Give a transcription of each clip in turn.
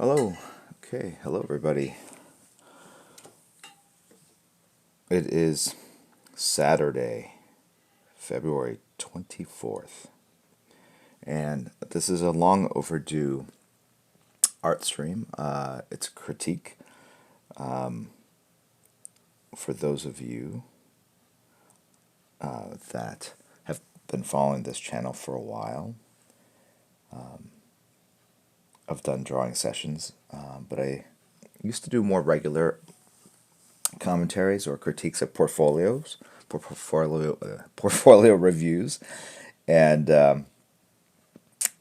Hello. Okay, hello everybody. It is Saturday, February 24th, and this is a long overdue art stream. It's a critique for those of you that have been following this channel for a while. I've done drawing sessions, but I used to do more regular commentaries or critiques of portfolio reviews, and I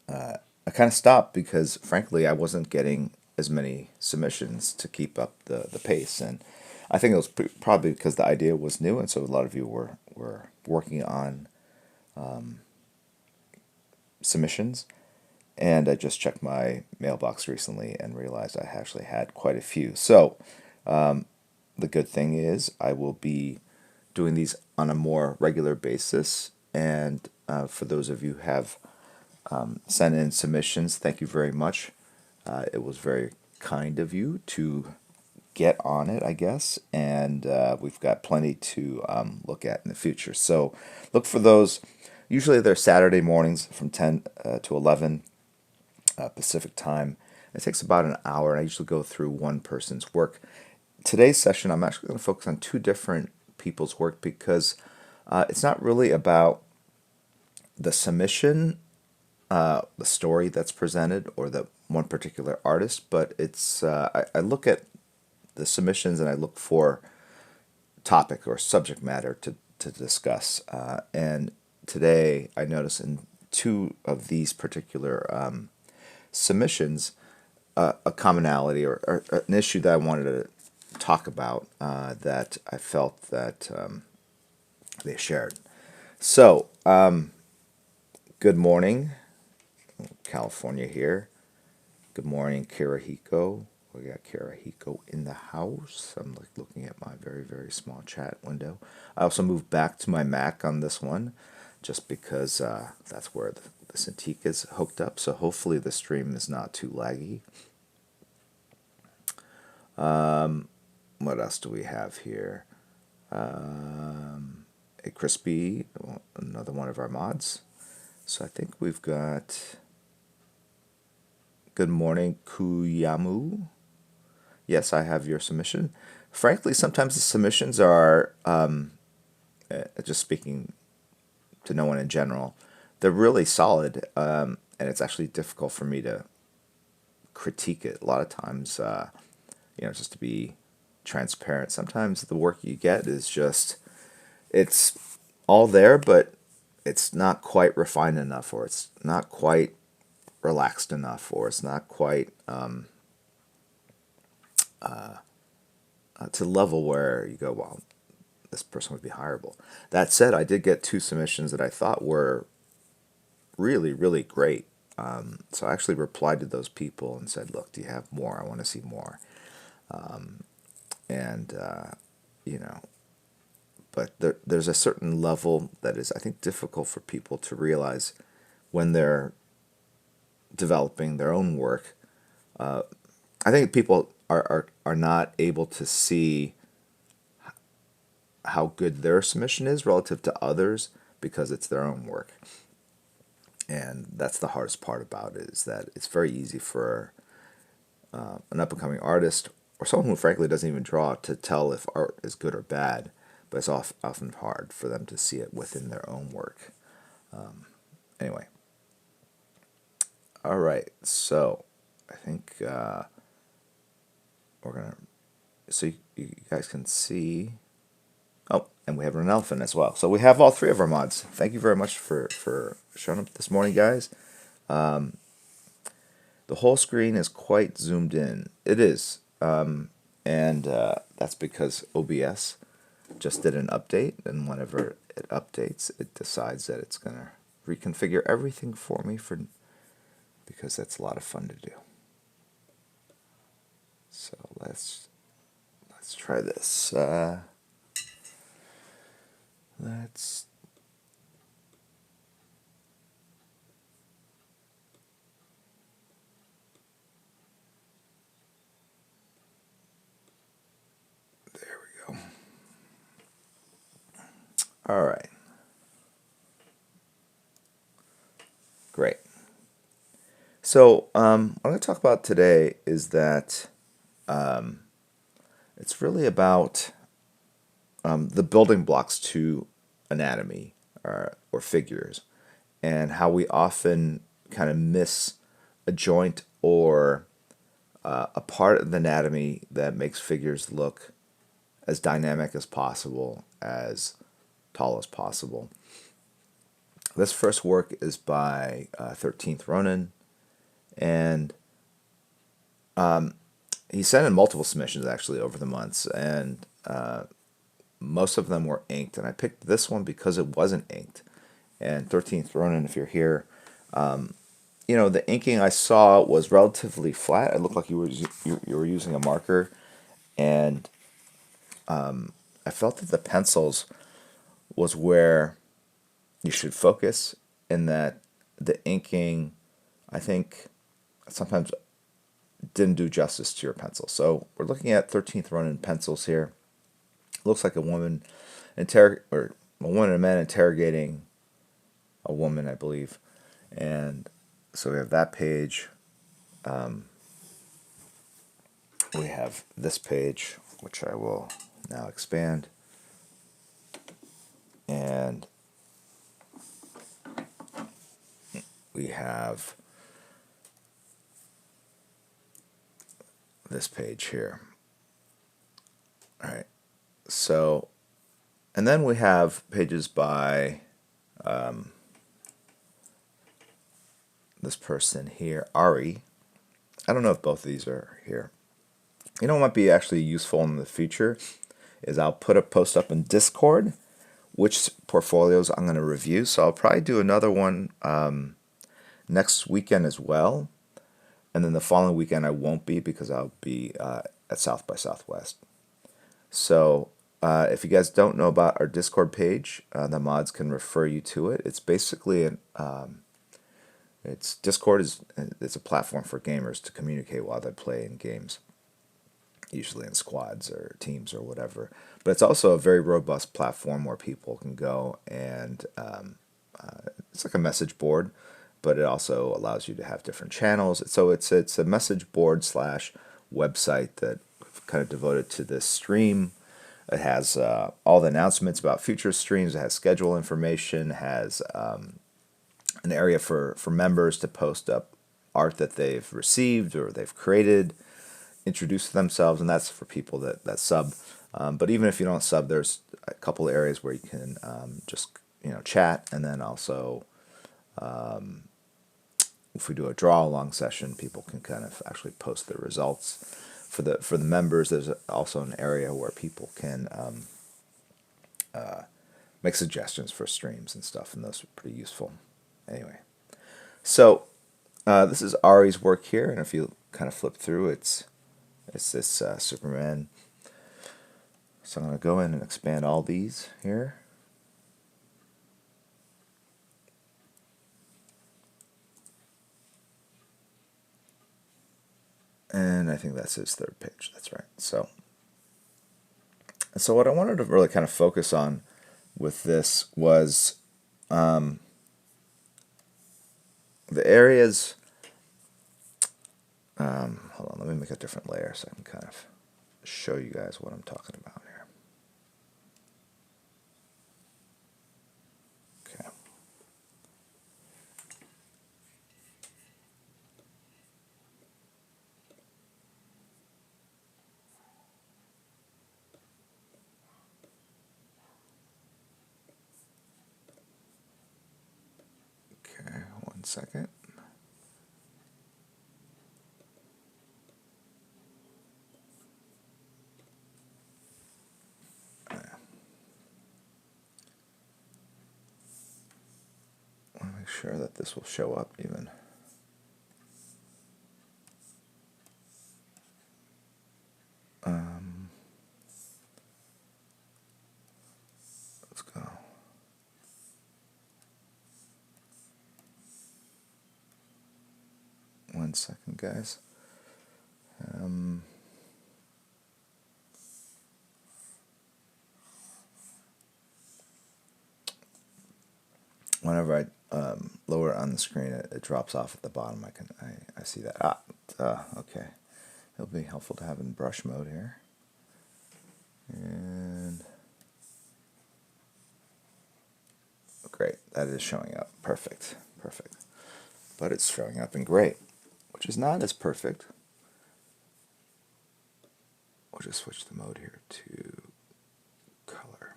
kind of stopped because, frankly, I wasn't getting as many submissions to keep up the pace, and I think it was probably because the idea was new, and so a lot of you were working on submissions. And I just checked my mailbox recently and realized I actually had quite a few. So the good thing is I will be doing these on a more regular basis. And for those of you who have sent in submissions, thank you very much. It was very kind of you to get on it, I guess. And we've got plenty to look at in the future. So look for those. Usually they're Saturday mornings from 10 to 11 Pacific time. It takes about an hour, and I usually go through one person's work. Today's session, I'm actually going to focus on two different people's work because it's not really about the submission, the story that's presented, or the one particular artist, but it's I look at the submissions and I look for topic or subject matter to discuss. And today I notice in two of these particular submissions a commonality or an issue that I wanted to talk about that I felt that they shared. So, good morning, California here. Good morning, Kirahiko. We got Kirahiko in the house. I'm looking at my very, very small chat window. I also moved back to my Mac on this one just because that's where the Cintiq is hooked up. So hopefully the stream is not too laggy. What else do we have here? A Crispy, another one of our mods. So I think we've got good morning, Kuyamu. Yes, I have your submission. Frankly, sometimes the submissions are, just speaking to no one in general, they're really solid, and it's actually difficult for me to critique it. A lot of times, just to be transparent, sometimes the work you get is just, it's all there, but it's not quite refined enough, or it's not quite relaxed enough, or it's not quite to level where you go, well, this person would be hireable. That said, I did get two submissions that I thought were really, really great. So I actually replied to those people and said, look, do you have more? I want to see more. And but there's a certain level that is, I think, difficult for people to realize when they're developing their own work. I think people are not able to see how good their submission is relative to others because it's their own work. And that's the hardest part about it, is that it's very easy for an up-and-coming artist or someone who frankly doesn't even draw to tell if art is good or bad, but it's often hard for them to see it within their own work. Anyway. All right, so I think we're going to, so you guys can see, oh, and we have an elephant as well. So we have all three of our mods. Thank you very much for showing up this morning, guys. The whole screen is quite zoomed in. It is, and that's because OBS just did an update, and whenever it updates, it decides that it's going to reconfigure everything for me because that's a lot of fun to do. So let's try this. Let's Great. So, what I'm going to talk about today is that it's really about the building blocks to anatomy or figures, and how we often kind of miss a joint or a part of the anatomy that makes figures look as dynamic as possible, as tall as possible. This first work is by 13th Ronin, and he sent in multiple submissions actually over the months, and most of them were inked, and I picked this one because it wasn't inked. And 13th Ronin, if you're here, the inking I saw was relatively flat. It looked like you were using a marker, and I felt that the pencils was where you should focus, in that the inking, I think, sometimes didn't do justice to your pencil. So we're looking at 13th Ronin pencils here. It looks like a woman or a woman and a man interrogating a woman, I believe. And so we have that page. We have this page, which I will now expand. And we have this page here. All right. So, and then we have pages by this person here, Ari. I don't know if both of these are here. You know what might be actually useful in the future is I'll put a post up in Discord which portfolios I'm going to review. So I'll probably do another one next weekend as well. And then the following weekend I won't be, because I'll be at South by Southwest. So if you guys don't know about our Discord page, the mods can refer you to it. It's basically it's a platform for gamers to communicate while they play in games, usually in squads or teams or whatever. But it's also a very robust platform where people can go and it's like a message board, but it also allows you to have different channels. So it's a message board / website that kind of devoted to this stream. It has all the announcements about future streams. It has schedule information. It has an area for members to post up art that they've received or they've created, introduce themselves, and that's for people that sub. But even if you don't sub, there's a couple of areas where you can just chat, and then also if we do a draw along session, people can kind of actually post their results. For the members, there's also an area where people can make suggestions for streams and stuff, and those are pretty useful. Anyway, so this is Ari's work here, and if you kind of flip through, it's this Superman. So I'm going to go in and expand all these here. And I think that's his third page. That's right. So what I wanted to really kind of focus on with this was the areas. Hold on, let me make a different layer so I can kind of show you guys what I'm talking about here. Okay. Okay, 1 second. I want to make sure that this will show up even. Let's go. One second, guys. Whenever lower on the screen, it drops off at the bottom. I see that. Okay. It'll be helpful to have in brush mode here. And great, that is showing up. Perfect, perfect. But it's showing up in gray, which is not as perfect. We'll just switch the mode here to color.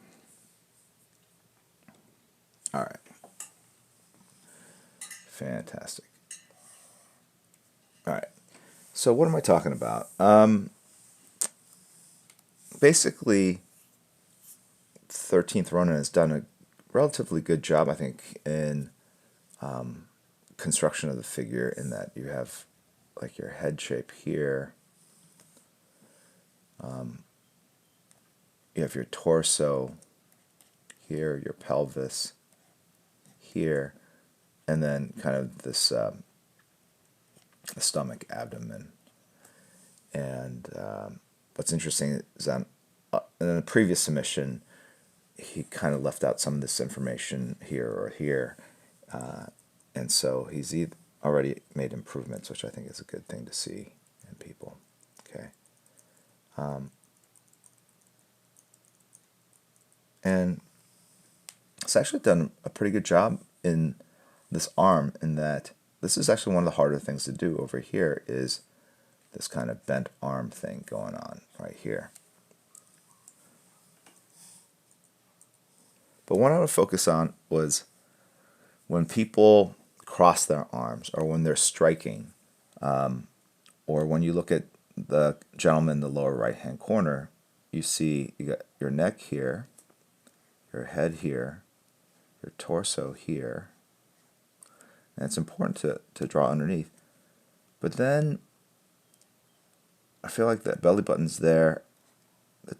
All right. Fantastic. All right. So what am I talking about? Basically, 13th Ronin has done a relatively good job, I think, in construction of the figure, in that you have like your head shape here. You have your torso here, your pelvis here, and then kind of this stomach, abdomen. And what's interesting is in the previous submission, he kind of left out some of this information here or here. And so he's already made improvements, which I think is a good thing to see in people. Okay. And it's actually done a pretty good job in this arm, in that this is actually one of the harder things to do. Over here is this kind of bent arm thing going on right here. But what I want to focus on was when people cross their arms, or when they're striking, or when you look at the gentleman in the lower right hand corner, you see you got your neck here, your head here, your torso here, and it's important to draw underneath. But then I feel like the belly button's there, the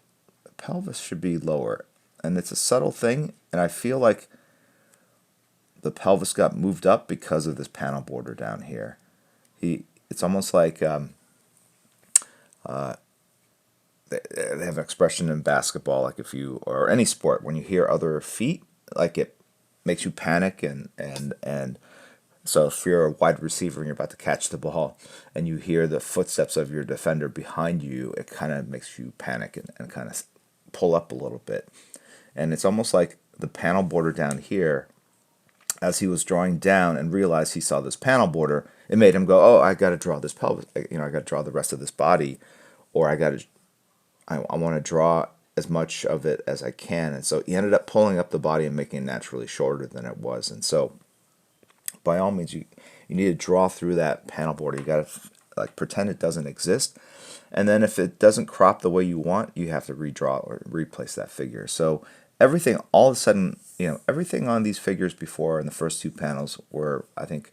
pelvis should be lower, and it's a subtle thing, and I feel like the pelvis got moved up because of this panel border down here. It's almost like they have an expression in basketball, like if you, or any sport, when you hear other feet, like it makes you panic, and so if you're a wide receiver and you're about to catch the ball and you hear the footsteps of your defender behind you, it kind of makes you panic and kind of pull up a little bit. And it's almost like the panel border down here, as he was drawing down and realized he saw this panel border, it made him go, oh, I got to draw this pelvis, I got to draw the rest of this body, or I want to draw as much of it as I can. And so he ended up pulling up the body and making it naturally shorter than it was. And so by all means, you need to draw through that panel border. You got to like pretend it doesn't exist. And then if it doesn't crop the way you want, you have to redraw or replace that figure. So everything, all of a sudden, everything on these figures before in the first two panels were, I think,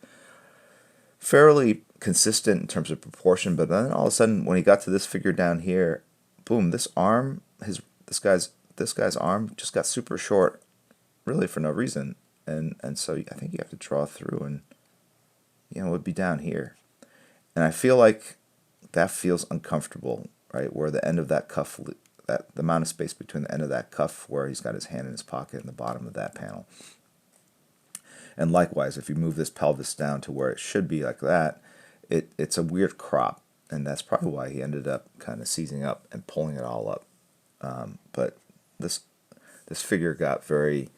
fairly consistent in terms of proportion. But then all of a sudden, when he got to this figure down here, boom, this arm, this guy's arm just got super short, really for no reason. And so I think you have to draw through, and it would be down here. And I feel like that feels uncomfortable, right? Where the end of that cuff, the amount of space between the end of that cuff where he's got his hand in his pocket and the bottom of that panel. And likewise, if you move this pelvis down to where it should be like that, it's a weird crop. And that's probably why he ended up kind of seizing up and pulling it all up. But this figure got very...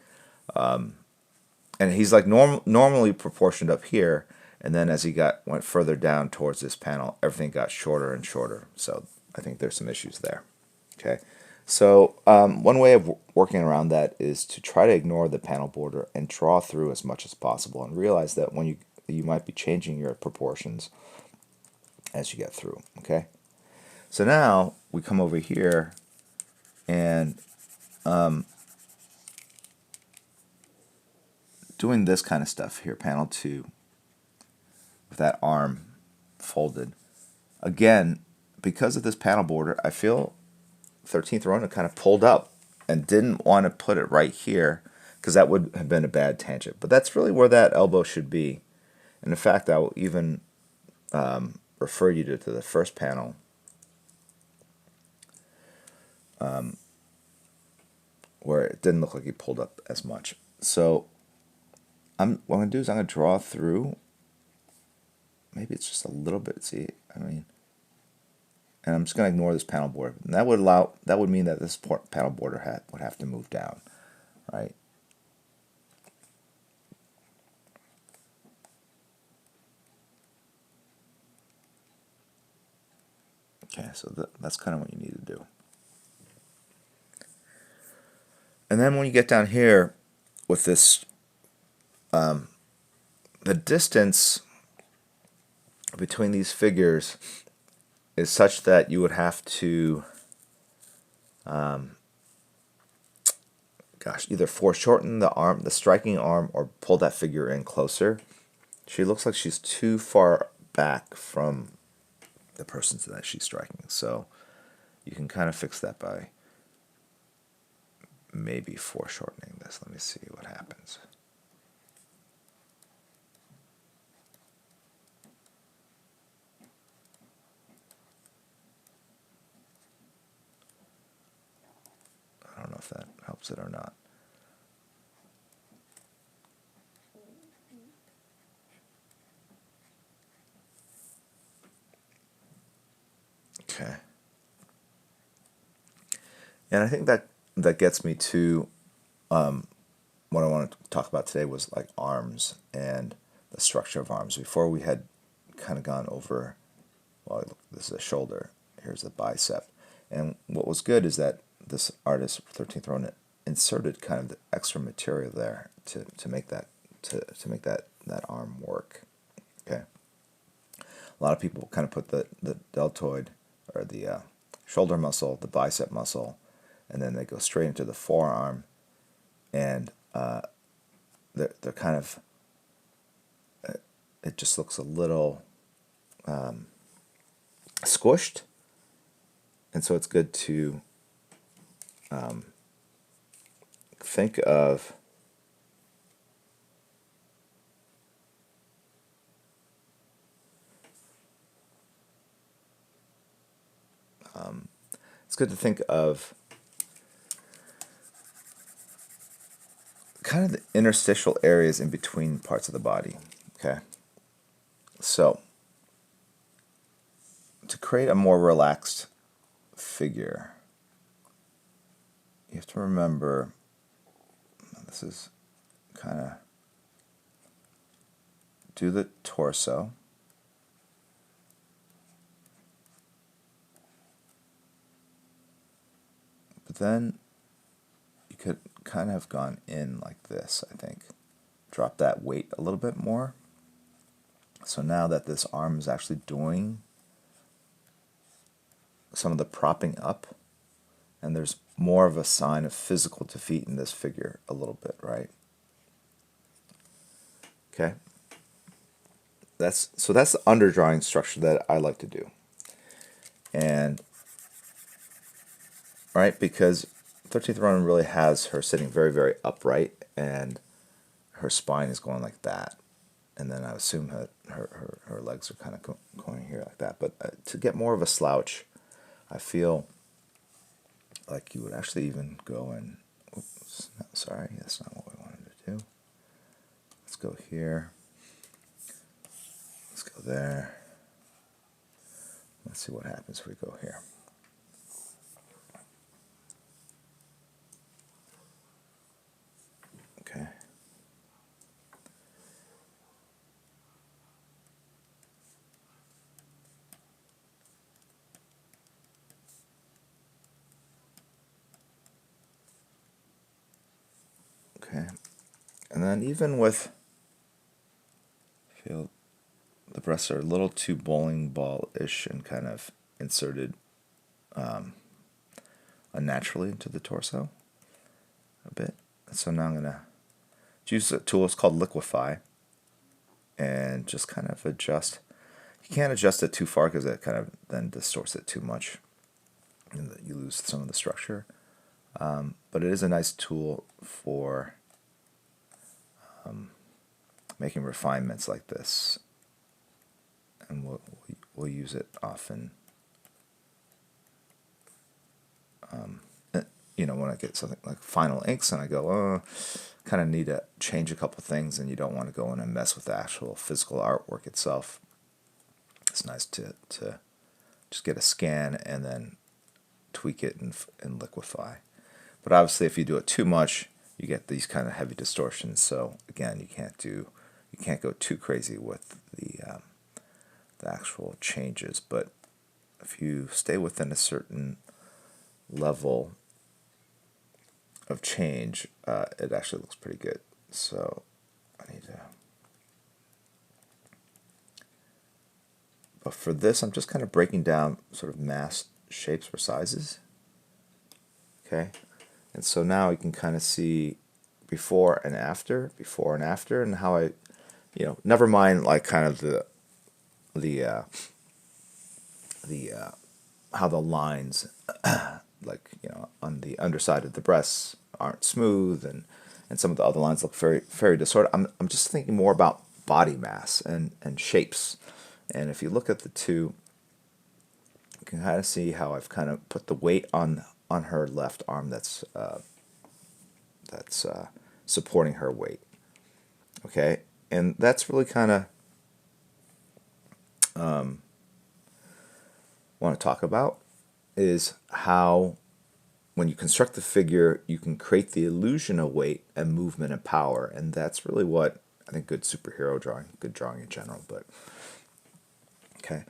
and he's like normally proportioned up here, and then as he went further down towards this panel, everything got shorter and shorter. So I think there's some issues there. Okay, so one way of working around that is to try to ignore the panel border and draw through as much as possible, and realize that when you might be changing your proportions as you get through. Okay, so now we come over here and doing this kind of stuff here, panel 2, with that arm folded. Again, because of this panel border, I feel 13th Ronin kind of pulled up and didn't want to put it right here, because that would have been a bad tangent. But that's really where that elbow should be. And in fact, I will even refer you to the first panel, where it didn't look like he pulled up as much. So what I'm going to do is I'm going to draw through. Maybe it's just a little bit, see, I mean, and I'm just going to ignore this panel border. And that would mean that this panel border would have to move down, right? Okay, so that's kind of what you need to do. And then when you get down here with this, the distance between these figures is such that you would have to, either foreshorten the striking arm, or pull that figure in closer. She looks like she's too far back from the person that she's striking. So you can kind of fix that by maybe foreshortening this. Let me see what happens. I don't know if that helps it or not. Okay. And I think that gets me to what I want to talk about today was like arms and the structure of arms. Before we had kind of gone over, well, this is a shoulder, here's the bicep. And what was good is that this artist, 13th Rowan, inserted kind of the extra material there to make that that arm work. Okay. A lot of people kind of put the deltoid, or the shoulder muscle, the bicep muscle, and then they go straight into the forearm, and they're kind of, it just looks a little squished, and so it's good to think of it's good to think of kind of the interstitial areas in between parts of the body. Okay, so to create a more relaxed figure, you have to remember, this is kind of, do the torso, but then you could kind of have gone in like this, I think. Drop that weight a little bit more. So now that this arm is actually doing some of the propping up, and there's more of a sign of physical defeat in this figure a little bit, right? Okay. That's the underdrawing structure that I like to do. And right, because 13th Rowan really has her sitting very, very upright, and her spine is going like that. And then I assume that her legs are kind of going here like that. But to get more of a slouch, I feel like you would actually even go and, oops, no, sorry, that's not what we wanted to do. Let's go here. Let's go there. Let's see what happens if we go here. Okay. Okay. And then even with, feel the breasts are a little too bowling ball-ish and kind of inserted unnaturally into the torso a bit. So now I'm going to use a tool, it's called Liquify, and just kind of adjust. You can't adjust it too far because it kind of then distorts it too much, and you lose some of the structure. But it is a nice tool for making refinements like this, and we'll use it often. when I get something like final inks and I go, oh, kind of need to change a couple things, and you don't want to go in and mess with the actual physical artwork itself. It's nice to just get a scan and then tweak it and liquefy. But obviously, if you do it too much, you get these kind of heavy distortions. So again, you can't go too crazy with the actual changes. But if you stay within a certain level of change, it actually looks pretty good. So I need to. But for this, I'm just kind of breaking down sort of mass shapes or sizes. Okay, and so now you can kind of see before and after, and how I, never mind like kind of the how the lines, like on the underside of the breasts aren't smooth, and some of the other lines look very distorted. I'm just thinking more about body mass and shapes, and if you look at the two, you can kind of see how I've kind of put the weight on her left arm that's supporting her weight. Okay, and that's really kind of want to talk about is how when you construct the figure, you can create the illusion of weight and movement and power, and that's really what I think good superhero drawing, good drawing in general. But okay,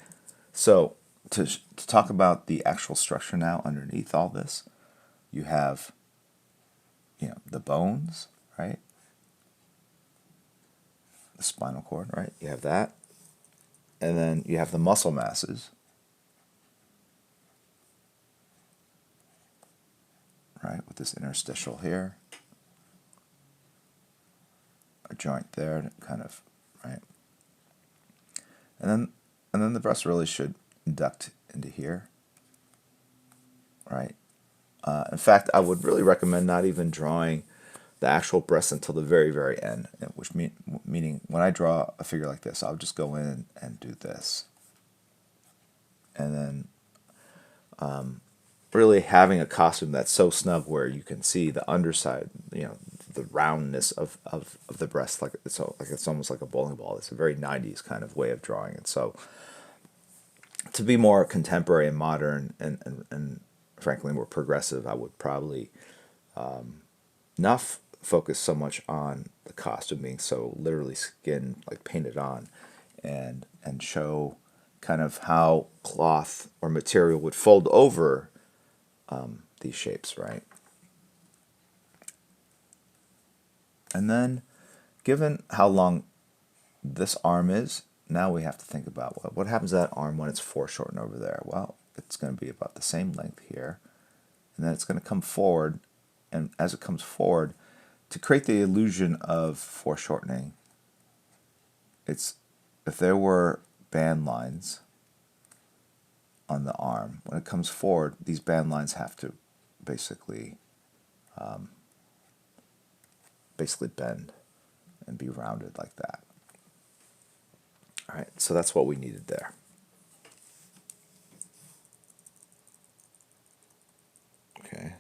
so to talk about the actual structure now underneath all this, you have the bones, right? The spinal cord, right? You have that, and then you have the muscle masses, right? With this interstitial here, a joint there, kind of, right? And then the breast really should induct into here, right? In fact, I would really recommend not even drawing the actual breast until the very, very end, meaning when I draw a figure like this, I'll just go in and do this. And then really having a costume that's so snug where you can see the underside, the roundness of the breast, like it's almost like a bowling ball. It's a very 90s kind of way of drawing it. So to be more contemporary and modern and frankly more progressive, I would probably not focus so much on the costume being so literally skin like painted on, and show kind of how cloth or material would fold over these shapes, right? And then, given how long this arm is, now we have to think about what happens to that arm when it's foreshortened over there. Well, it's going to be about the same length here, and then it's going to come forward, and as it comes forward, to create the illusion of foreshortening, it's if there were band lines on the arm, when it comes forward, these band lines have to basically bend and be rounded like that. All right, so that's what we needed there. Okay.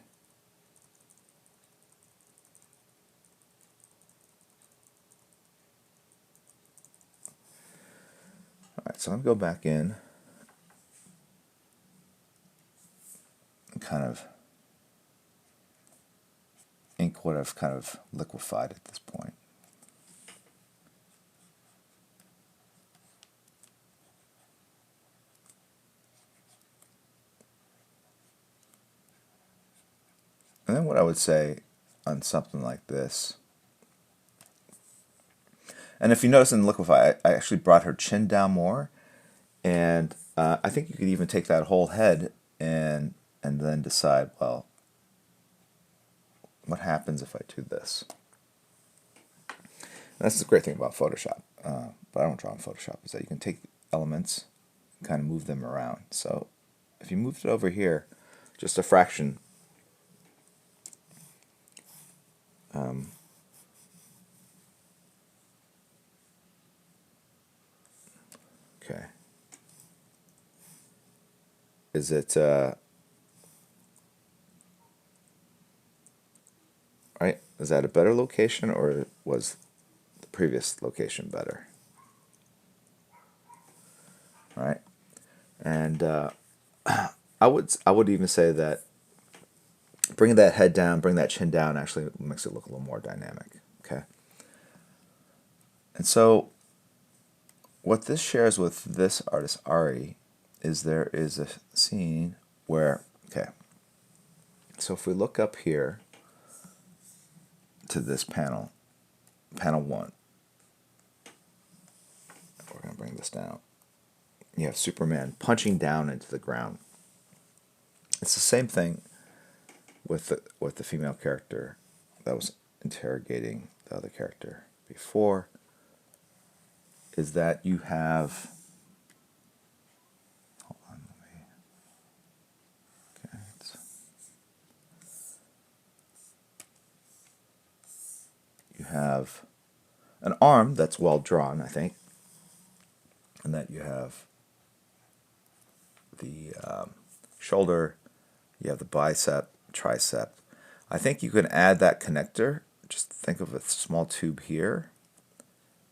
All right, so I'm going to go back in and kind of ink what I've kind of liquefied at this point. And then what I would say on something like this, and if you notice in Liquify, I actually brought her chin down more, and I think you could even take that whole head and then decide, well, what happens if I do this? And that's the great thing about Photoshop, but I don't draw in Photoshop, is that you can take elements and kind of move them around. So if you moved it over here, just a fraction, okay, is it Is that a better location, or was the previous location better? All right, and I would even say that bringing that head down, bring that chin down, actually makes it look a little more dynamic. Okay, and so what this shares with this artist Ari is there is a scene where, okay, so if we look up here to this panel, panel 1, we're going to bring this down. You have Superman punching down into the ground. It's the same thing with the female character that was interrogating the other character before, is that you have, hold on, okay, you have an arm that's well drawn, I think, and that you have the shoulder, you have the bicep, tricep. I think you can add that connector. Just think of a small tube here,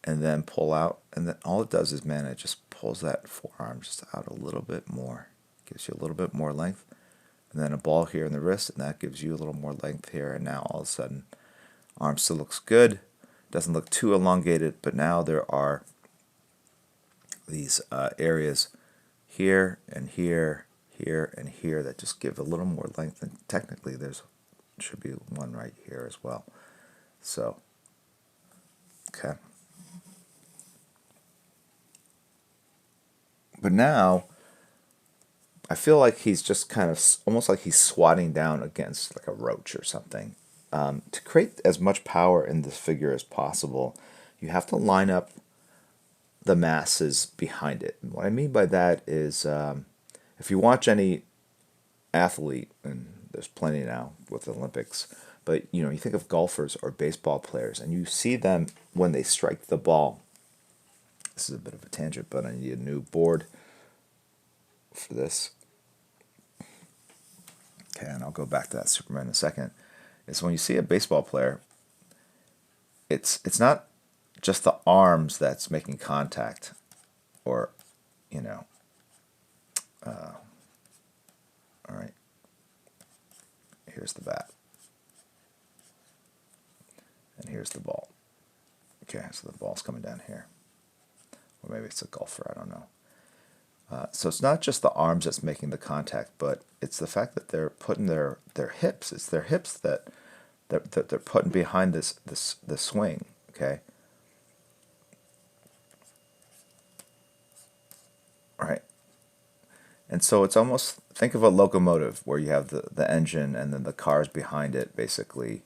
and then pull out, and then all it does is, man, it just pulls that forearm just out a little bit more, gives you a little bit more length, and then a ball here in the wrist, and that gives you a little more length here, and now all of a sudden, arm still looks good, doesn't look too elongated, but now there are these areas here and here, here and here that just give a little more length, and technically there's should be one right here as well. So, okay. But now, I feel like he's just kind of almost like he's swatting down against like a roach or something. To create as much power in this figure as possible, you have to line up the masses behind it. And what I mean by that is, if you watch any athlete, and there's plenty now with the Olympics, but you think of golfers or baseball players, and you see them when they strike the ball. This is a bit of a tangent, but I need a new board for this. Okay, and I'll go back to that Superman in a second. Is when you see a baseball player, it's not just the arms that's making contact, or all right, here's the bat, and here's the ball. Okay, so the ball's coming down here, or maybe it's a golfer, I don't know. So it's not just the arms that's making the contact, but it's the fact that they're putting their hips. It's their hips that they're putting behind this swing. Okay. All right. And so it's almost, think of a locomotive where you have the engine and then the cars behind it, basically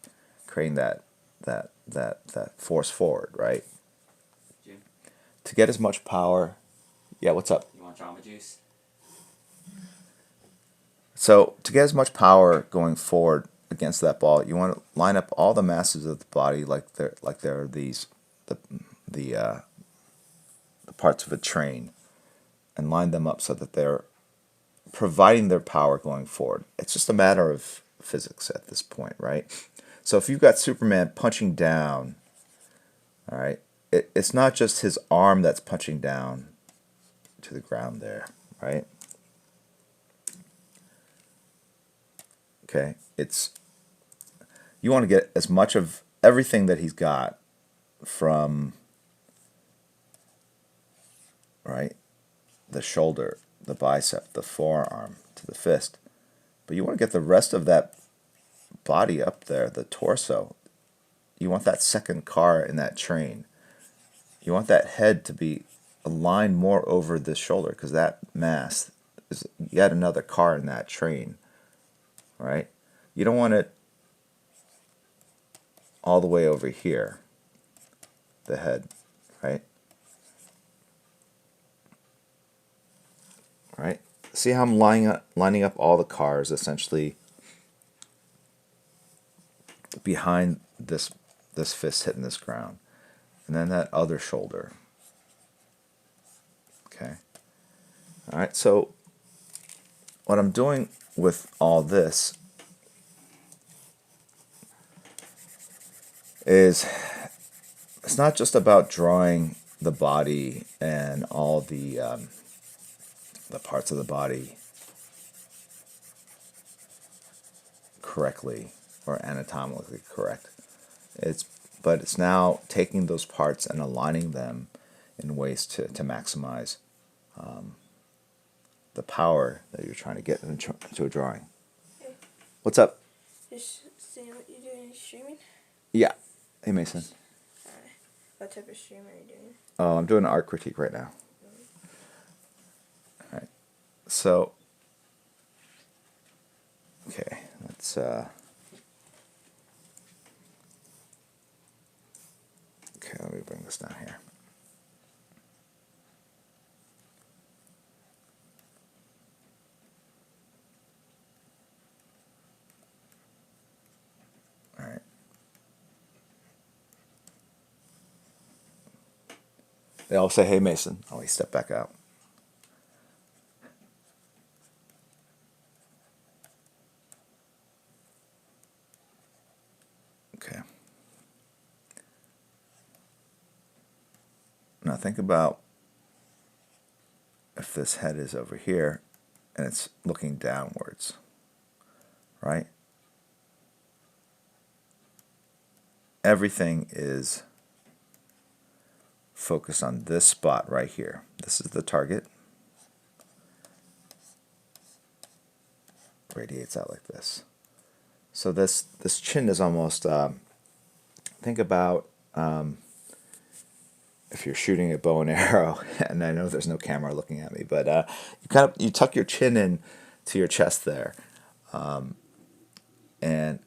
creating that force forward, right? Jim? To get as much power. Yeah, what's up? You want drama juice? So to get as much power going forward against that ball, you want to line up all the masses of the body like there are these the parts of a train, and line them up so that they're providing their power going forward. It's just a matter of physics at this point, right? So if you've got Superman punching down, all right, it's not just his arm that's punching down to the ground there, right? Okay, you want to get as much of everything that he's got from, right, the shoulder, the bicep, the forearm, to the fist. But you want to get the rest of that body up there, the torso. You want that second car in that train. You want that head to be aligned more over this shoulder, because that mass is yet another car in that train, right? You don't want it all the way over here, the head, right? Right? See how I'm lining up all the cars essentially behind this fist hitting this ground, and then that other shoulder. Okay. All right. So what I'm doing with all this is it's not just about drawing the body and all the parts of the body correctly or anatomically correct. It's but it's now taking those parts and aligning them in ways to maximize the power that you're trying to get into a drawing. Hey, What's up? just seeing what you're doing streaming. Yeah. Hey, Mason. What type of stream are you doing? Oh, I'm doing an art critique right now. All right. So, okay, let's okay, let me bring this down here. All right. They all say, "Hey, Mason." Oh, he stepped back out. Okay. Now think about if this head is over here and it's looking downwards, right? Everything is focused on this spot right here. This is the target. Radiates out like this. So this chin is almost think about if you're shooting a bow and arrow, and I know there's no camera looking at me, but you tuck your chin in to your chest there, and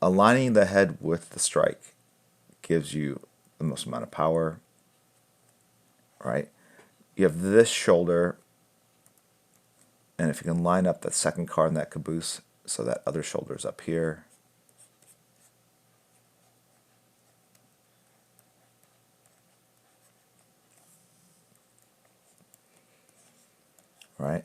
aligning the head with the strike gives you the most amount of power. Right? You have this shoulder, and if you can line up the second card in that caboose, so that other shoulder's up here. Right?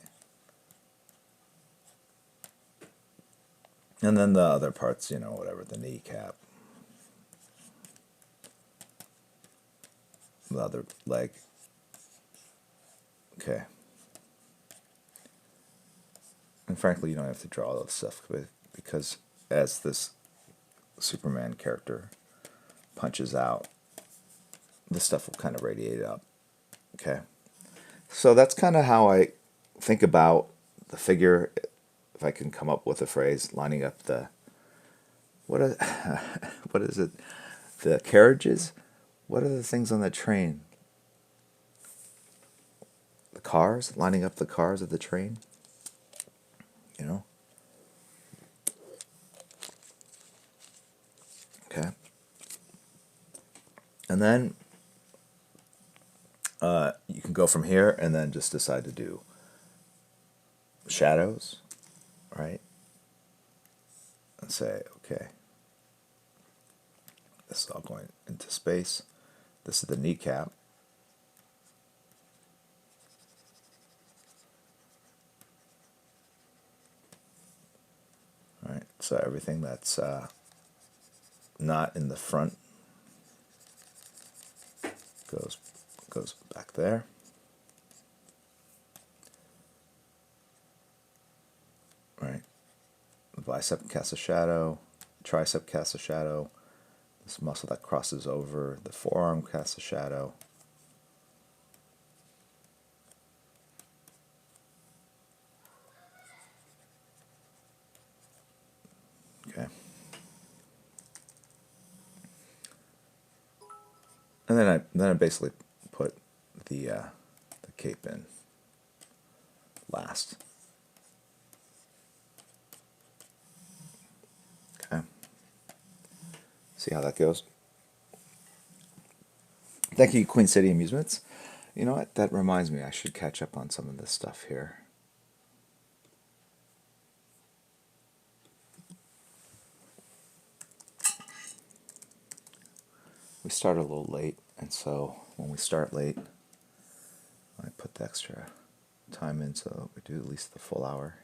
And then the other parts, whatever, the kneecap, the other leg. Okay. And frankly, you don't have to draw all that stuff because as this Superman character punches out, this stuff will kind of radiate up. Okay. So that's kind of how I think about the figure. If I can come up with a phrase, lining up what is it? The carriages? What are the things on the train? The cars? Lining up the cars of the train? Okay. And then you can go from here and then just decide to do shadows, right? And say, okay, this is all going into space. This is the kneecap. All right, so everything that's not in the front goes back there. Right. The bicep casts a shadow, tricep casts a shadow, this muscle that crosses over, the forearm casts a shadow. Okay. And then I basically put the cape in last. Okay. See how that goes? Thank you, Queen City Amusements. You know what? That reminds me, I should catch up on some of this stuff here. We started a little late, and so when we start late, I put the extra time in so we do at least the full hour.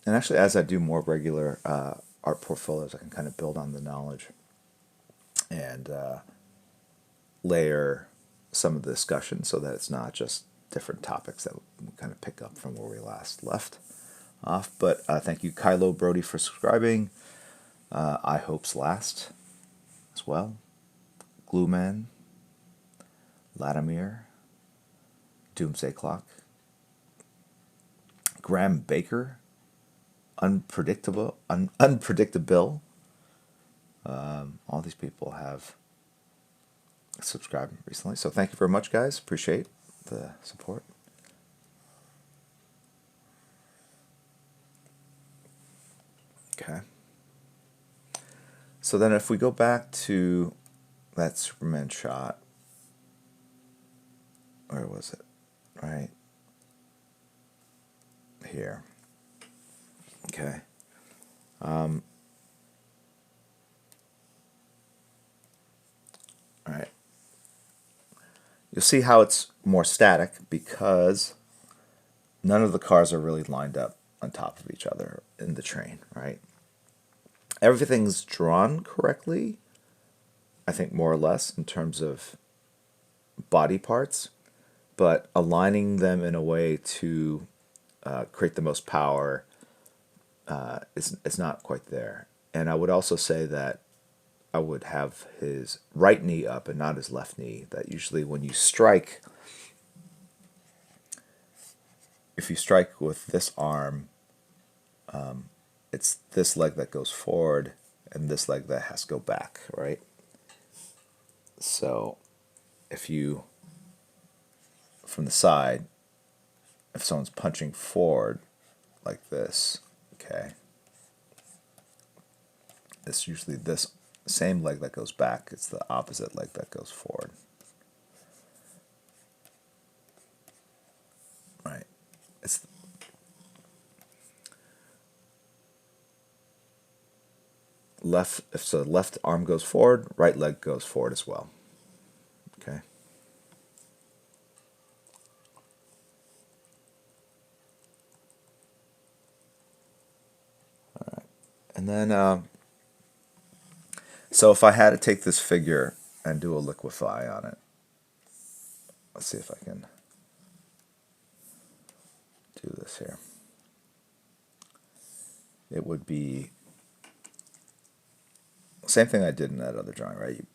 And actually, as I do more regular art portfolios, I can kind of build on the knowledge and layer some of the discussion so that it's not just different topics that we kind of pick up from where we last left off. But thank you, Kylo Brody, for subscribing. I Hope's Last as well. Glueman, Latimer, Doomsday Clock, Graham Baker, Unpredictable. All these people have subscribed recently. So thank you very much, guys. Appreciate the support. Okay. So then if we go back to that Superman shot, where was it? Right here. Okay. All right. You'll see how it's more static because none of the cars are really lined up on top of each other in the train, right? Everything's drawn correctly, I think more or less in terms of body parts, but aligning them in a way to create the most power is not quite there. And I would also say that I would have his right knee up and not his left knee. That usually when you strike, if you strike with this arm, it's this leg that goes forward and this leg that has to go back, right? So if you, from the side, if someone's punching forward like this, okay, it's usually this same leg that goes back. It's the opposite leg that goes forward. Right. It's left, if the left arm goes forward, right leg goes forward as well. Okay. All right. And then, so if I had to take this figure and do a liquefy on it, let's see if I can do this here. It would be same thing I did in that other drawing, right? You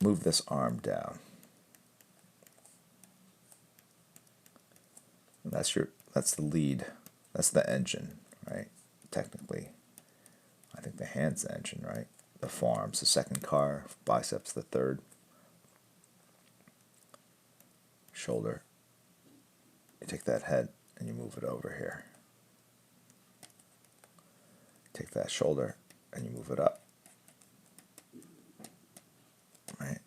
move this arm down. And that's the lead. That's the engine, right? Technically. I think the hand's the engine, right? The forearm's the second car, biceps the third. Shoulder. You take that head and you move it over here. Take that shoulder and you move it up. Right?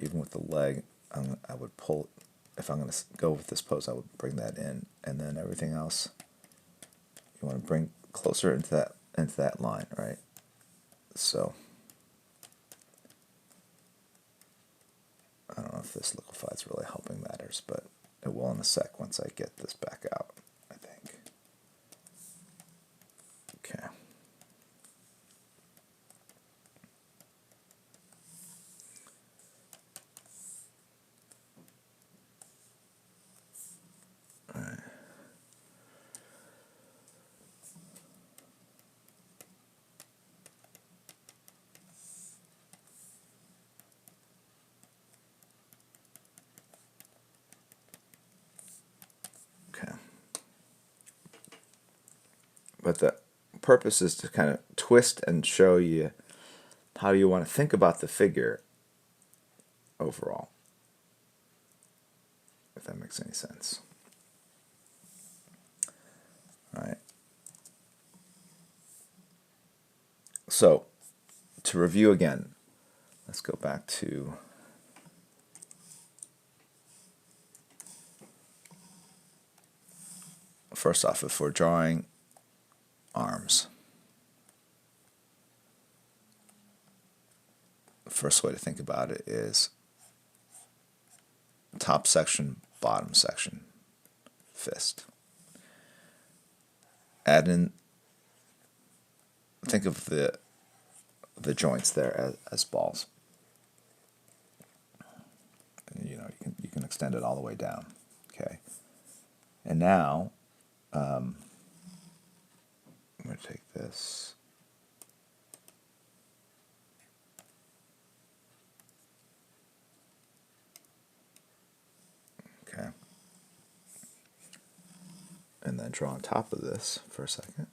Even with the leg, I would pull, if I'm going to go with this pose, I would bring that in, and then everything else, you want to bring closer into that line, right? So, I don't know if this liquefy is really helping matters, but it will in a sec once I get this back out, I think. Okay. Okay. But the purpose is to kind of twist and show you how you want to think about the figure overall, if that makes any sense. All right. So, to review again, let's go back to first off, if we're drawing arms, first way to think about it is top section, bottom section, fist. Add in, think of the joints there as balls. And, you know, you can extend it all the way down. Okay. And now I'm going to take this. Okay. And then draw on top of this for a second.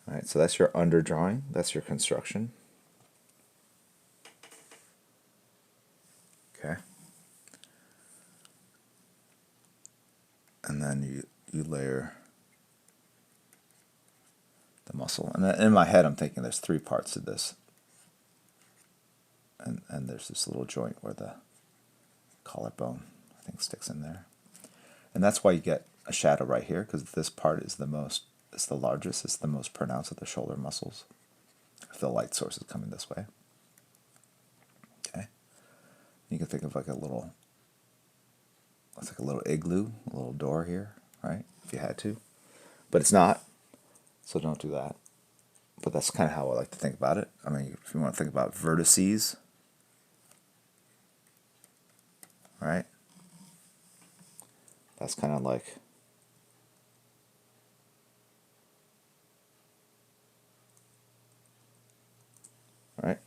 All right, so that's your under drawing. That's your construction. Okay. And then you layer the muscle. And in my head, I'm thinking there's three parts to this. And there's this little joint where the collarbone, I think, sticks in there. And that's why you get a shadow right here, because this part is the largest, it's the most pronounced of the shoulder muscles, if the light source is coming this way. Okay. You can think of like it's like a little igloo, a little door here, right? If you had to. But it's not, so don't do that. But that's kind of how I like to think about it. I mean, if you want to think about vertices, right? That's kind of like right?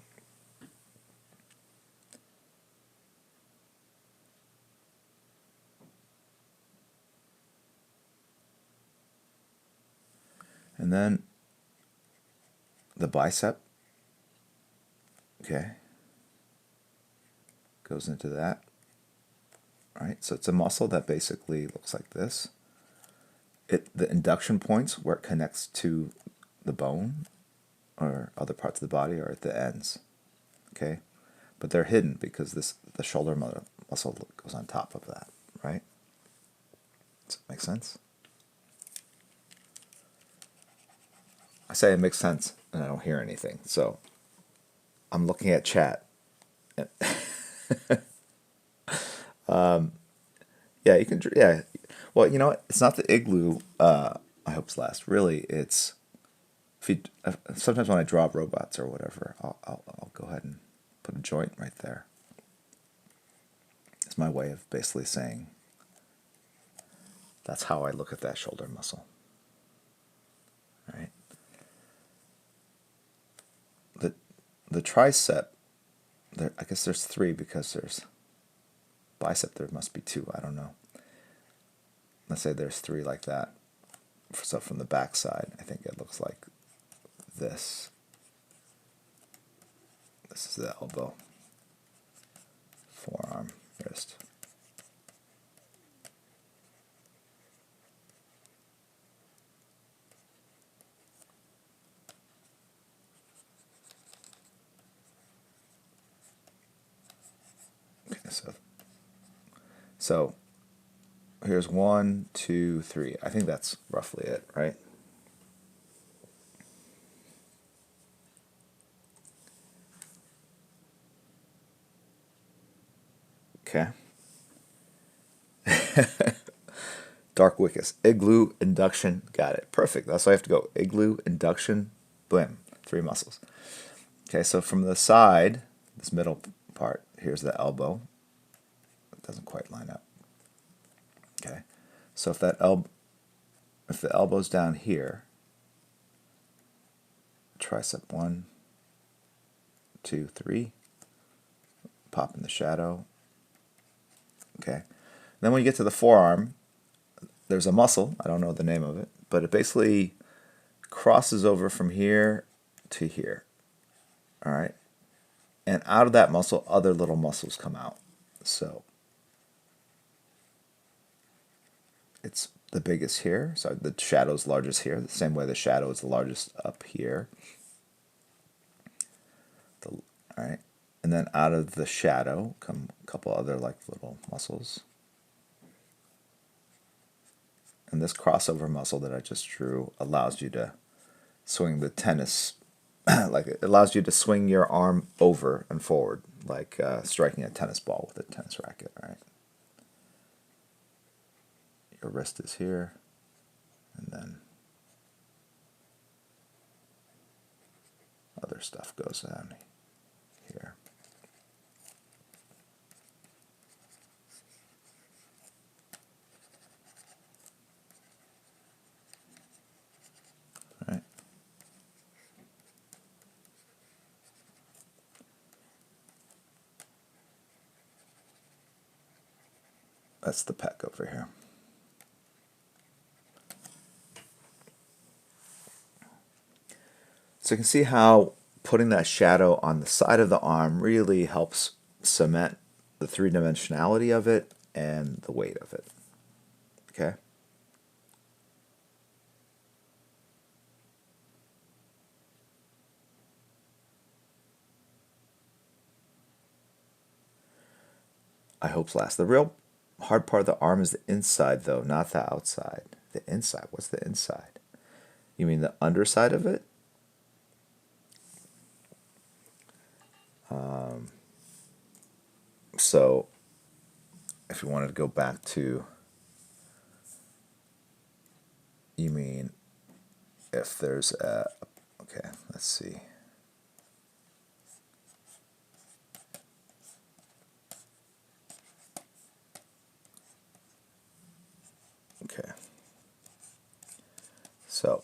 And then the bicep, okay, goes into that, right? So it's a muscle that basically looks like this. The induction points where it connects to the bone or other parts of the body are at the ends, okay? But they're hidden because the shoulder muscle goes on top of that, right? Does that make sense? I say it makes sense and I don't hear anything. So I'm looking at chat. Yeah, you can. Yeah, well, you know what? It's not the igloo. I hope's last. Really, it's if you. Sometimes when I draw robots or whatever, I'll go ahead and put a joint right there. It's my way of basically saying that's how I look at that shoulder muscle. Right. The tricep. I guess there's three because there's bicep. There must be two. I don't know. Let's say there's three like that. So from the back side, I think it looks like this. This is the elbow, forearm, wrist. Okay, so here's 1, 2, 3. I think that's roughly it, right? Okay. Dark Wickus. Igloo, induction. Got it. Perfect. That's why I have to go. Igloo, induction, blim. 3 muscles. Okay, so from the side, this middle part, here's the elbow. It doesn't quite line up. Okay. So if the elbow's down here, tricep 1, 2, 3. Pop in the shadow. Okay. Then when you get to the forearm, there's a muscle. I don't know the name of it, but it basically crosses over from here to here. All right. And out of that muscle, other little muscles come out. So it's the biggest here. So the shadow's largest here. The same way the shadow is the largest up here. All right. And then out of the shadow come a couple other like little muscles. And this crossover muscle that I just drew allows you to swing the tennis like it allows you to swing your arm over and forward, like striking a tennis ball with a tennis racket. All right. Your wrist is here, and then other stuff goes down here. All right. That's the pec over here. So you can see how putting that shadow on the side of the arm really helps cement the three-dimensionality of it and the weight of it. Okay? I hope's last. The real hard part of the arm is the inside, though, not the outside. The inside. What's the inside? You mean the underside of it? So, if you wanted to go back to, you mean if there's a, okay, let's see. Okay. So,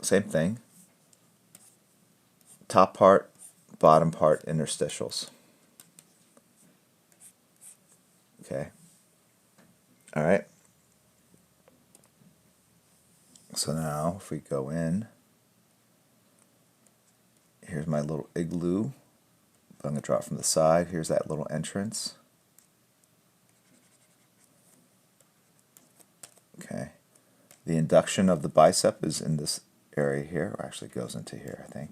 same thing. Top part, bottom part, interstitials. Okay. All right. So now if we go in, here's my little igloo. I'm going to draw it from the side. Here's that little entrance. Okay. The induction of the bicep is in this area here, or actually goes into here, I think.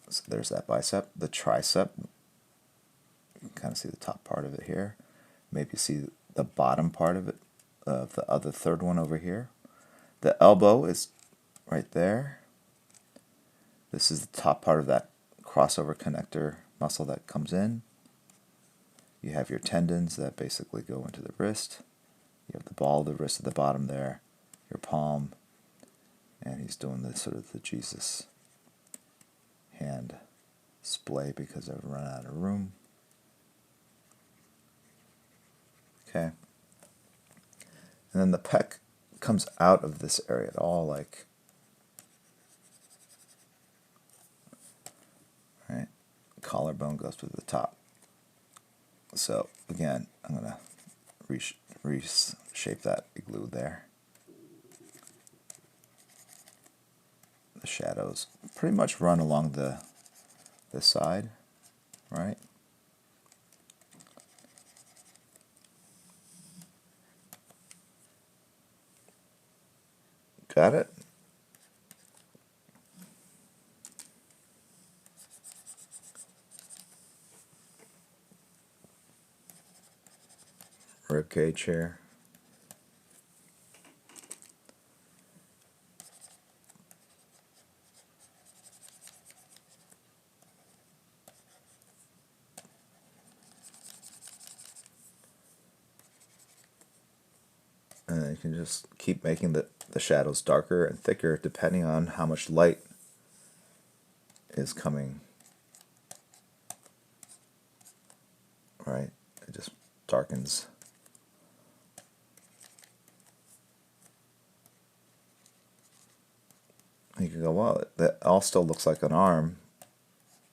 So there's that bicep. The tricep, you can kind of see the top part of it here. Maybe see the bottom part of it, of the other third one over here. The elbow is right there. This is the top part of that crossover connector muscle that comes in. You have your tendons that basically go into the wrist. You have the ball of the wrist at the bottom there, your palm, and he's doing this sort of the Jesus hand display because I've run out of room. Okay. And then the pec comes out of this area at all, like, right? Collarbone goes to the top. So again, I'm going to reshape that igloo there. The shadows pretty much run along the side, right? Got it? Rib cage here. And then you can just keep making the shadows darker and thicker depending on how much light is coming. Right? It just darkens. You can go, well, that all still looks like an arm,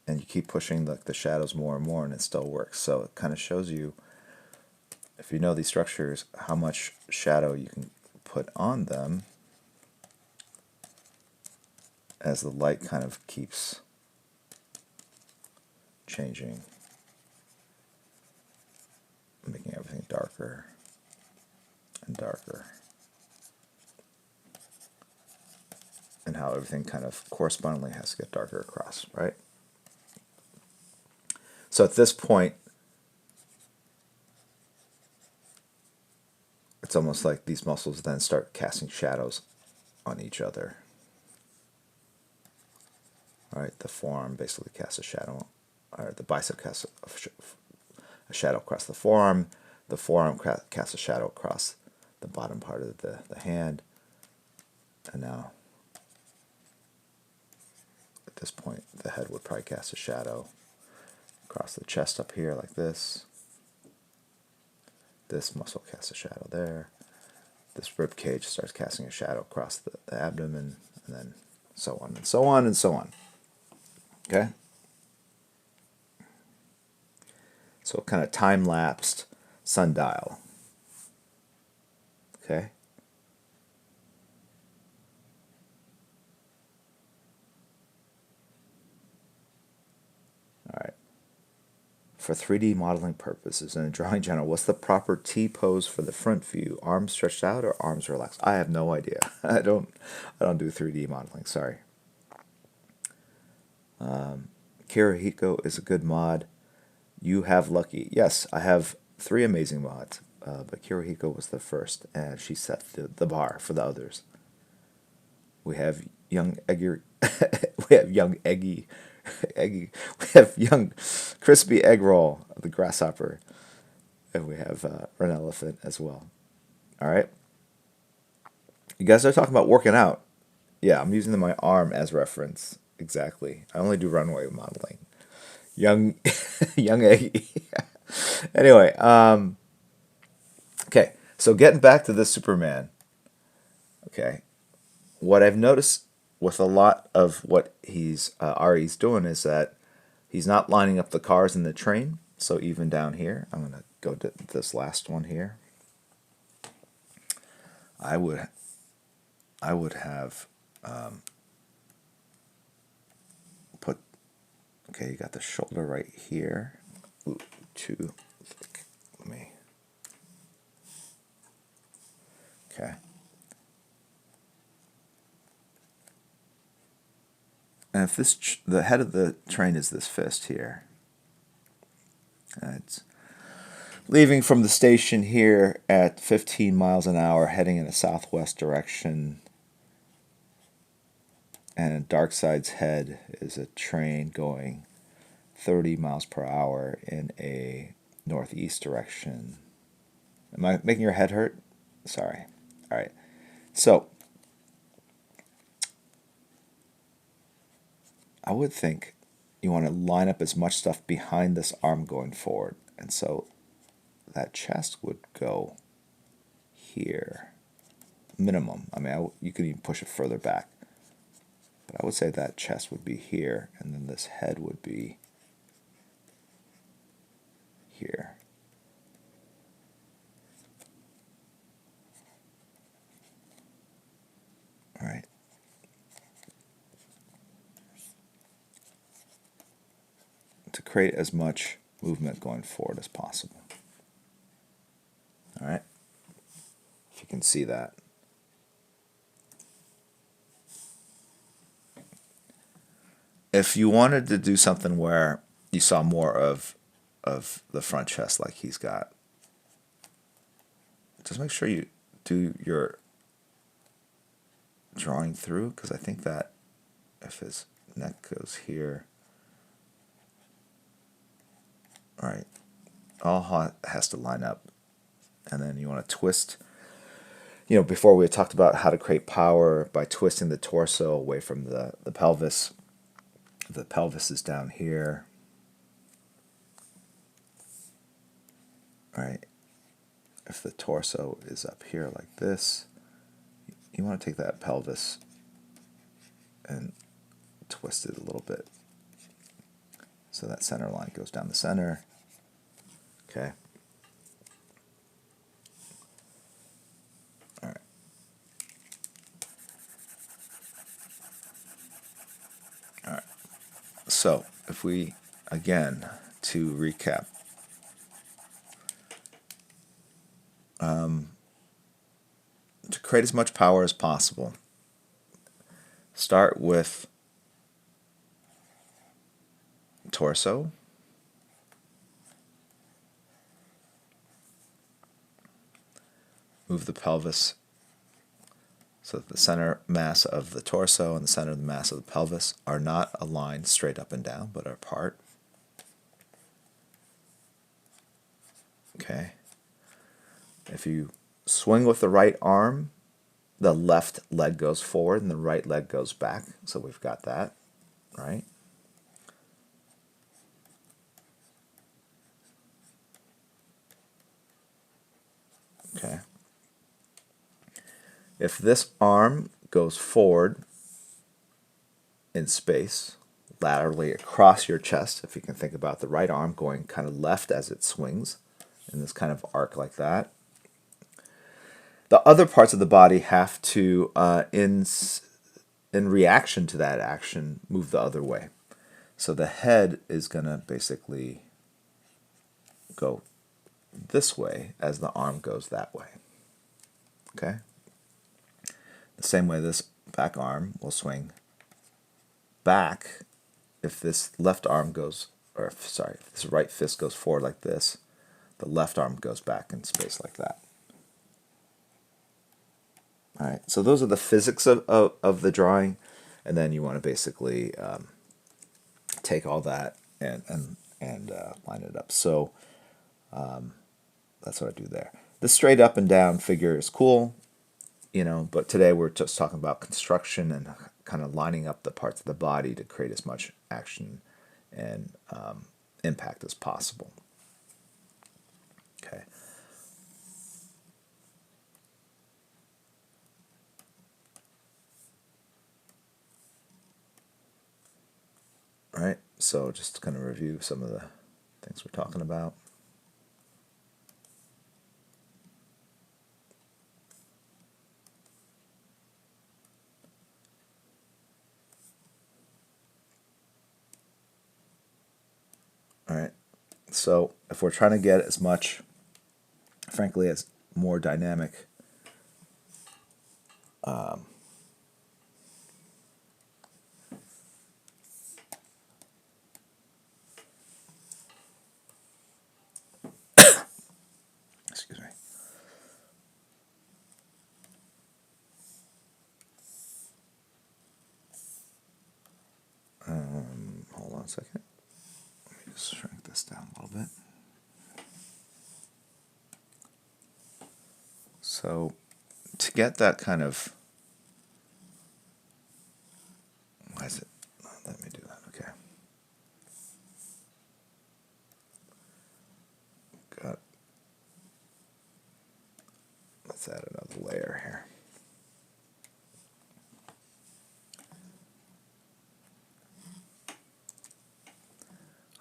and you keep pushing the shadows more and more, and it still works. So it kind of shows you, if you know these structures, how much shadow you can put on them as the light kind of keeps changing, making everything darker and darker, and how everything kind of correspondingly has to get darker across, right? So at this point, it's almost like these muscles then start casting shadows on each other. All right, the forearm basically casts a shadow, or the bicep casts a shadow across the forearm. The forearm casts a shadow across the bottom part of the hand. And now, at this point, the head would probably cast a shadow across the chest up here like this. This muscle casts a shadow there. This rib cage starts casting a shadow across the abdomen, and then so on and so on and so on. Okay? So kind of time-lapsed sundial. Okay? All right. For 3D modeling purposes and in drawing general, what's the proper T pose for the front view? Arms stretched out or arms relaxed? I have no idea. I don't do 3D modeling. Sorry. Kirihiko is a good mod. You have lucky. Yes, I have 3 amazing mods, but Kirihiko was the first, and she set the bar for the others. We have young Eggy. We have young Eggy. We have young crispy egg roll, the grasshopper, and we have an elephant as well. All right. You guys are talking about working out. Yeah, I'm using my arm as reference. Exactly. I only do runway modeling. Young, young Eggy. Anyway, okay. So getting back to this Superman. Okay, what I've noticed with a lot of what Ari's doing is that he's not lining up the cars in the train. So even down here, I'm gonna go to this last one here. I would have put. Okay, you got the shoulder right here. Ooh, too thick. Let me. Okay. And if the head of the train is this fist here, it's leaving from the station here at 15 miles an hour, heading in a southwest direction. And Darkseid's head is a train going 30 miles per hour in a northeast direction. Am I making your head hurt? Sorry. All right. So, I would think you want to line up as much stuff behind this arm going forward. And so that chest would go here. Minimum. I mean, you could even push it further back. But I would say that chest would be here, and then this head would be here. All right. To create as much movement going forward as possible. All right. If you can see that. If you wanted to do something where you saw more of the front chest like he's got, just make sure you do your drawing through, because I think that if his neck goes here, all right, all has to line up, and then you want to twist. You know, before we had talked about how to create power by twisting the torso away from the pelvis. The pelvis is down here. Right? If the torso is up here like this, you want to take that pelvis and twist it a little bit. So that center line goes down the center. Okay. All right. All right. So if we, again, to recap, to create as much power as possible, start with torso, move the pelvis So the center mass of the torso and the center of the mass of the pelvis are not aligned straight up and down, but are apart. Okay. If you swing with the right arm, the left leg goes forward and the right leg goes back. So we've got that, right? Okay. If this arm goes forward in space, laterally across your chest, if you can think about the right arm going kind of left as it swings in this kind of arc like that, the other parts of the body have to, in reaction to that action, move the other way. So the head is going to basically go this way as the arm goes that way. Okay? The same way this back arm will swing back if this left arm goes, or sorry, if this right fist goes forward like this, the left arm goes back in space like that. All right, so those are the physics of the drawing, and then you want to basically take all that and line it up. So that's what I do there. The straight up and down figure is cool, you know, but today we're just talking about construction and kind of lining up the parts of the body to create as much action and impact as possible. Okay. All right, so just to kind of review some of the things we're talking about. All right, so if we're trying to get as much, frankly, as more dynamic excuse me. Hold on a second. Let me just shrink this down a little bit. So to get that kind of, why is it? Let me do that. Okay. Got. Let's add another layer here.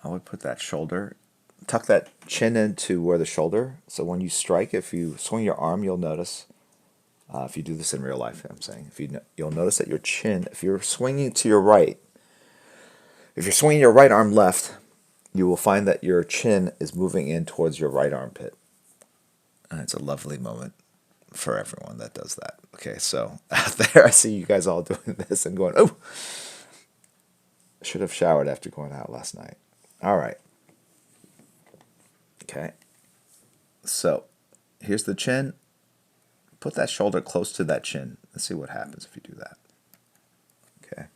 I would put that shoulder, tuck that chin into where the shoulder. So when you strike, if you swing your arm, you'll notice. If you do this in real life, I'm saying, you'll notice that your chin, if you're swinging to your right, if you're swinging your right arm left, you will find that your chin is moving in towards your right armpit. And it's a lovely moment for everyone that does that. Okay, so out there, I see you guys all doing this and going, oh, should have showered after going out last night. All right. Okay. So here's the chin. Put that shoulder close to that chin. Let's see what happens if you do that. Okay.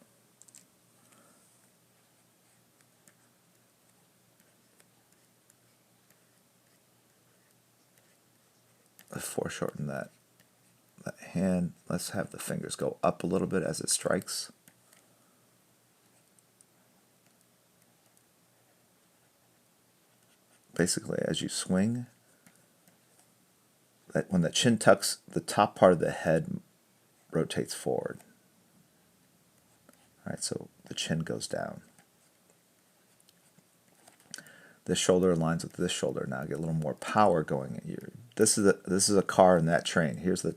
Let's foreshorten that hand. Let's have the fingers go up a little bit as it strikes. Basically, as you swing, that when the chin tucks, the top part of the head rotates forward. All right, so the chin goes down. This shoulder aligns with this shoulder. Now get a little more power going at you. This is a car in that train. Here's the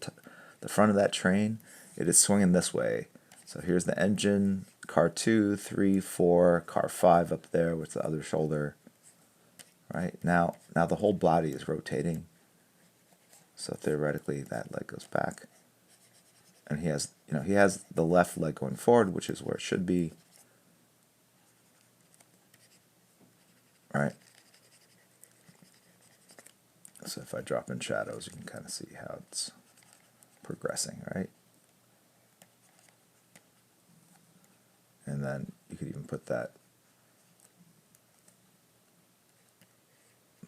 front of that train. It is swinging this way. So here's the engine. Car 2, 3, 4, car 5 up there with the other shoulder. Right now the whole body is rotating. So theoretically, that leg goes back, and he has the left leg going forward, which is where it should be. Right. So if I drop in shadows, you can kind of see how it's progressing, right? put that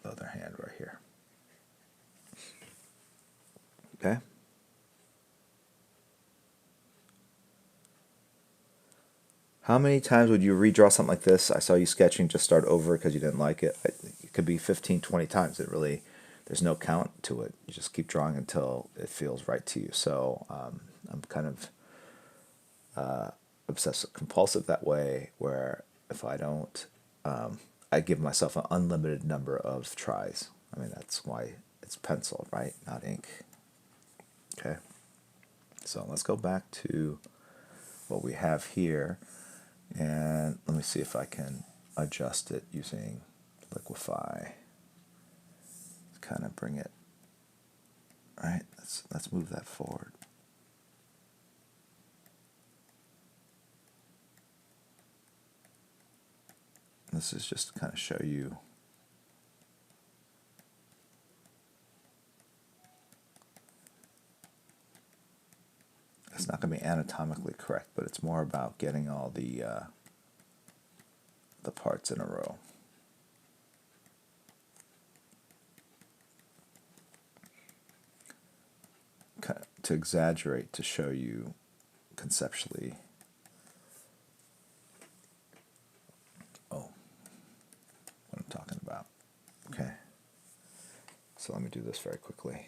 the other hand right here. Okay. How many times would you redraw something like this? I saw you sketching, just start over because you didn't like it. It could be 15, 20 times. There's no count to it. You just keep drawing until it feels right to you. So I'm kind of obsessive compulsive that way, where if I don't, I give myself an unlimited number of tries. I mean, that's why it's pencil, right? Not ink. Okay. So let's go back to what we have here. And let me see if I can adjust it using Liquify. Kind of bring it, right? Let's move that forward. This is just to kind of show you it's not going to be anatomically correct, but it's more about getting all the parts in a row. Kind of to exaggerate, to show you conceptually. Oh, what I'm talking about. Okay. So let me do this very quickly.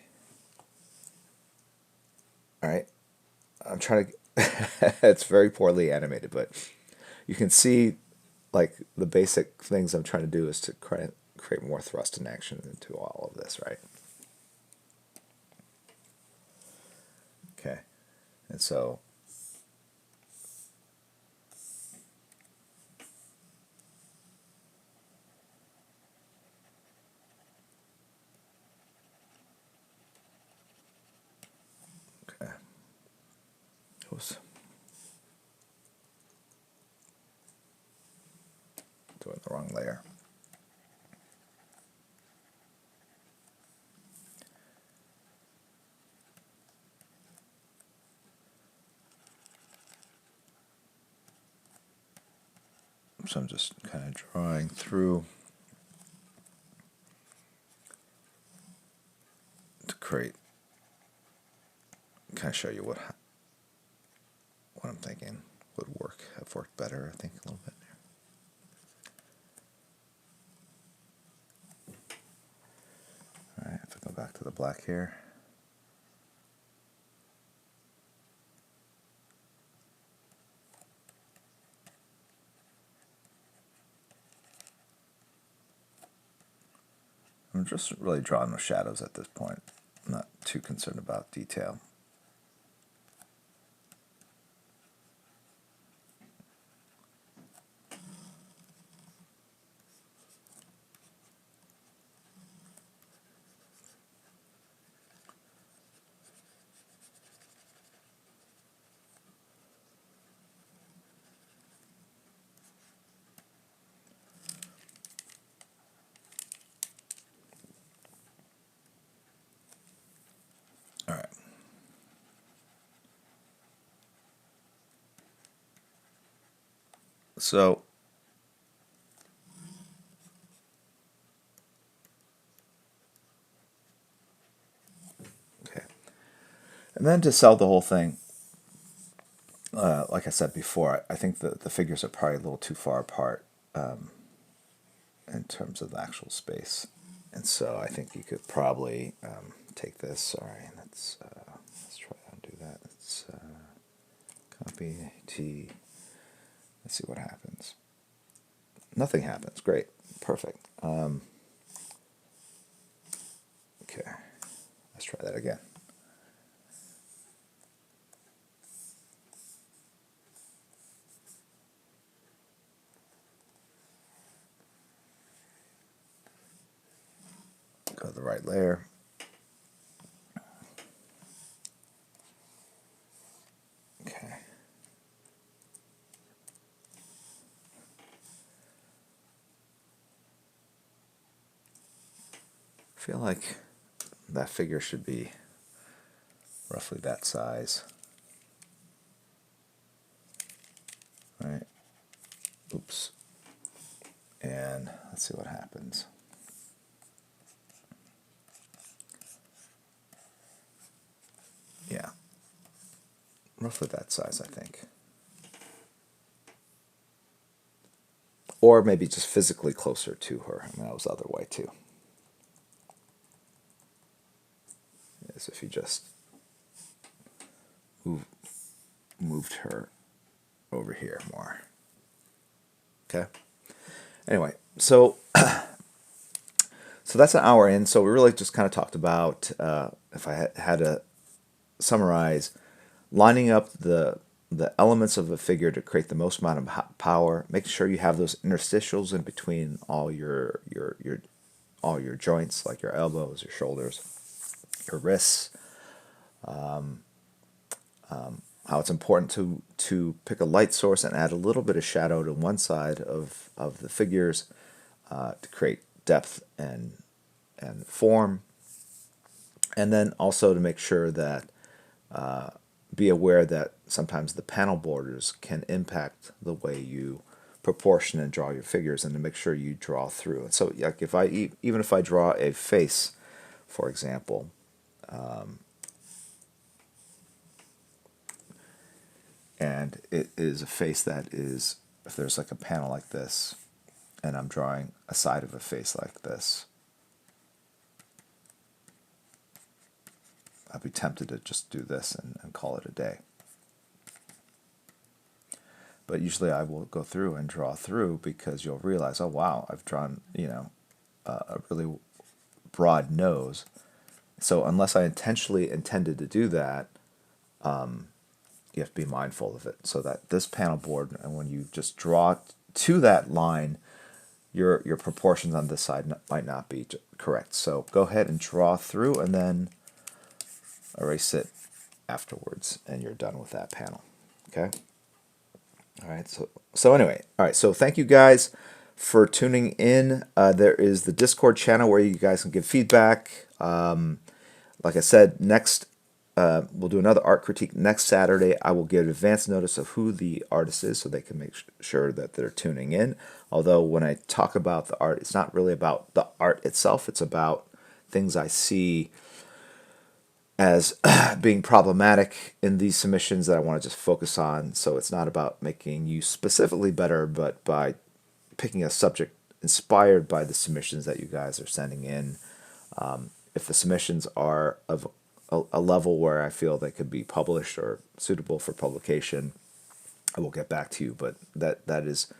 All right. I'm trying to. It's very poorly animated, but you can see, like, the basic things I'm trying to do is to create more thrust and action into all of this, right? Okay, and so okay, oops, doing the wrong layer. So I'm just kind of drawing through to create, kind of show you what I'm thinking would have worked better, I think, a little bit. All right, if I go back to the black here. I'm just really drawing with shadows at this point. I'm not too concerned about detail. All right. So okay, and then to sell the whole thing, like I said before, I think the figures are probably a little too far apart in terms of the actual space, and so I think you could probably take this. Sorry, let's try to undo that. Let's copy T. Let's see what happens. Nothing happens. Great, perfect. Okay, let's try that again. Go to the right layer. Okay. I feel like that figure should be roughly that size. Right. Oops, And let's see what happens. Yeah, roughly that size, I think. Or maybe just physically closer to her. I mean, that was the other way too. As if you just moved her over here more. Okay. Anyway, so that's an hour in. So we really just kind of talked about, if I had to summarize, lining up the elements of a figure to create the most amount of power. Make sure you have those interstitials in between all your joints, like your elbows, your shoulders, your wrists. How it's important to pick a light source and add a little bit of shadow to one side of the figures to create depth and form. And then also to make sure that be aware that sometimes the panel borders can impact the way you proportion and draw your figures, and to make sure you draw through. And so, like even if I draw a face, for example, and it is a face that is, if there's like a panel like this, and I'm drawing a side of a face like this, I'd be tempted to just do this and call it a day. But usually I will go through and draw through, because you'll realize, oh wow, I've drawn, a really broad nose. So unless I intentionally intended to do that, you have to be mindful of it. So that this panel board, and when you just draw to that line, your proportions on this side might not be correct. So go ahead and draw through, and then erase it afterwards, and you're done with that panel. Okay. All right. So anyway, all right. So thank you guys for tuning in. There is the Discord channel where you guys can give feedback. Like I said, next we'll do another art critique next Saturday. I will give advance notice of who the artist is, so they can make sure that they're tuning in. Although when I talk about the art, it's not really about the art itself. It's about things I see as being problematic in these submissions that I want to just focus on. So it's not about making you specifically better, but by picking a subject inspired by the submissions that you guys are sending in. If the submissions are of a level where I feel they could be published or suitable for publication, I will get back to you. But that is,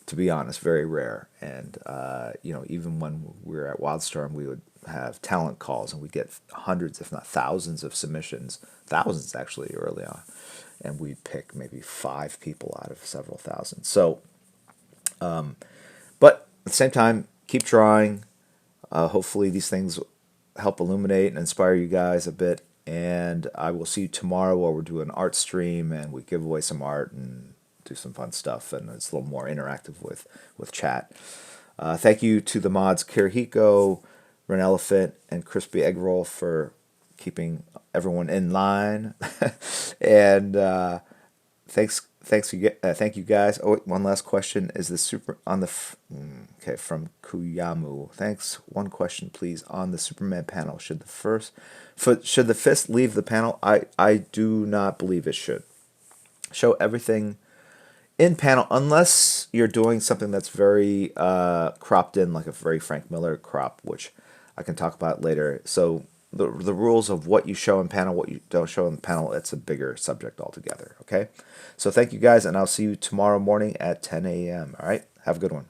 to be honest, very rare. And even when we were at Wildstorm, we would have talent calls, and we get hundreds, if not thousands, of submissions, thousands actually early on, and we'd pick maybe 5 people out of several thousand. So, but at the same time, keep drawing. Hopefully these things help illuminate and inspire you guys a bit, and I will see you tomorrow, where we're doing an art stream, and we give away some art and do some fun stuff, and it's a little more interactive with chat. Thank you to the mods Kirihiko, Ren Elephant, and Crispy Egg Roll for keeping everyone in line. And thank you guys. Oh, wait, one last question: is the super on the okay, from Kuyamu? Thanks. One question, please. On the Superman panel, should the fist leave the panel? I do not believe it should. Show everything in panel, unless you're doing something that's very cropped in, like a very Frank Miller crop, which I can talk about later. So the rules of what you show in panel, what you don't show in panel, it's a bigger subject altogether. Okay, so thank you guys, and I'll see you tomorrow morning at 10 a.m. All right, have a good one.